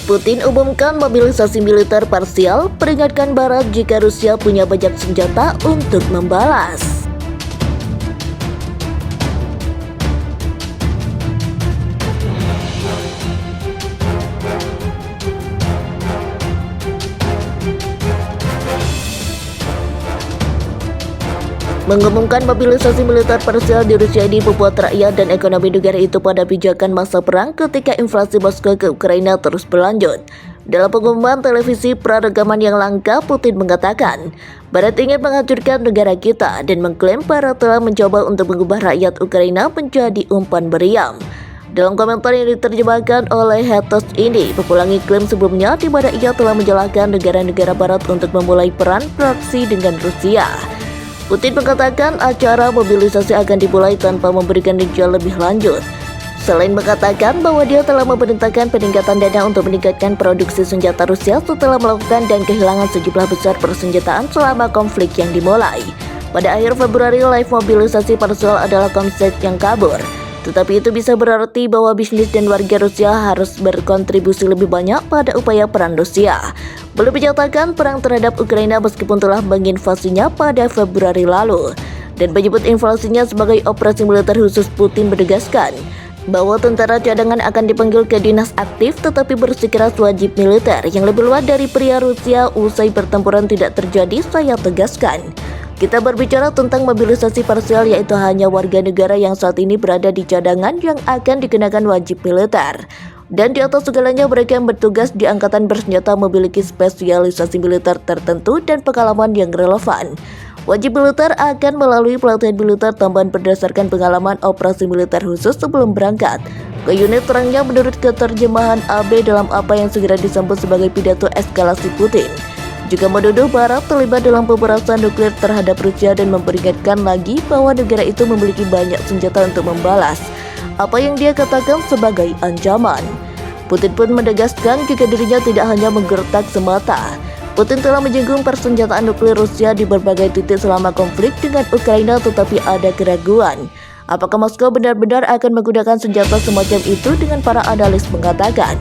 Putin umumkan mobilisasi militer parsial, peringatkan Barat jika Rusia punya banyak senjata untuk membalas. Mengumumkan mobilisasi militer parsial di Rusia ini membuat rakyat dan ekonomi negara itu pada pijakan masa perang ketika invasi Moskow ke Ukraina terus berlanjut. Dalam pengumuman televisi praregaman yang langka, Putin mengatakan, Barat ingin menghancurkan negara kita dan mengklaim Barat telah mencoba untuk mengubah rakyat Ukraina menjadi umpan meriam. Dalam komentar yang diterjemahkan oleh Hatos ini, mengulangi klaim sebelumnya di mana ia telah menjelaskan negara-negara Barat untuk memulai perang proksi dengan Rusia. Putin mengatakan acara mobilisasi akan dimulai tanpa memberikan rincian lebih lanjut. Selain mengatakan bahwa dia telah memerintahkan peningkatan dana untuk meningkatkan produksi senjata Rusia setelah melakukan dan kehilangan sejumlah besar persenjataan selama konflik yang dimulai. Pada akhir Februari, live mobilisasi parsial adalah konsep yang kabur. Tetapi itu bisa berarti bahwa bisnis dan warga Rusia harus berkontribusi lebih banyak pada upaya perang Rusia. Belum menyatakan perang terhadap Ukraina meskipun telah menginvasinya pada Februari lalu. Dan menyebut invasinya sebagai operasi militer khusus. Putin menegaskan bahwa tentara cadangan akan dipanggil ke dinas aktif tetapi bersikeras wajib militer yang lebih luas dari pria Rusia usai pertempuran tidak terjadi. Saya tegaskan, kita berbicara tentang mobilisasi parsial, yaitu hanya warga negara yang saat ini berada di cadangan yang akan dikenakan wajib militer. Dan di atas segalanya mereka yang bertugas di angkatan bersenjata memiliki spesialisasi militer tertentu dan pengalaman yang relevan. Wajib militer akan melalui pelatihan militer tambahan berdasarkan pengalaman operasi militer khusus sebelum berangkat ke unit terangnya menurut keterjemahan AB dalam apa yang segera disambut sebagai pidato eskalasi Putin. Juga menuduh Barat terlibat dalam pemerasan nuklir terhadap Rusia dan memperingatkan lagi bahwa negara itu memiliki banyak senjata untuk membalas apa yang dia katakan sebagai ancaman. Putin pun menegaskan jika dirinya tidak hanya menggertak semata. Putin telah menyinggung persenjataan nuklir Rusia di berbagai titik selama konflik dengan Ukraina, tetapi ada keraguan apakah Moskow benar-benar akan menggunakan senjata semacam itu. Dengan para analis mengatakan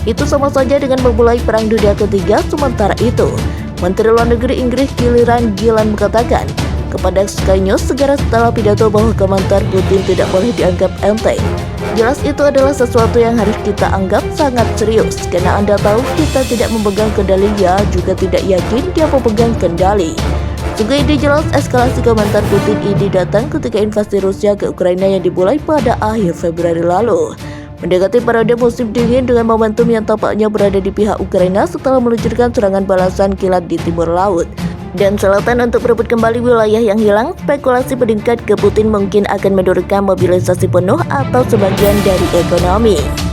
itu sama saja dengan memulai Perang Dunia Ketiga. Sementara itu, Menteri Luar Negeri Inggris Gillian mengatakan kepada Sky News segera setelah pidato bahwa komentar Putin tidak boleh dianggap enteng. Jelas itu adalah sesuatu yang harus kita anggap sangat serius karena Anda tahu kita tidak memegang kendali, ya juga tidak yakin dia memegang kendali. Juga ini jelas eskalasi komentar Putin ini datang ketika invasi Rusia ke Ukraina yang dimulai pada akhir Februari lalu. Mendekati periode musim dingin dengan momentum yang tampaknya berada di pihak Ukraina setelah meluncurkan serangan balasan kilat di timur laut dan selatan untuk merebut kembali wilayah yang hilang, spekulasi meningkat ke Putin mungkin akan menurunkan mobilisasi penuh atau sebagian dari ekonomi.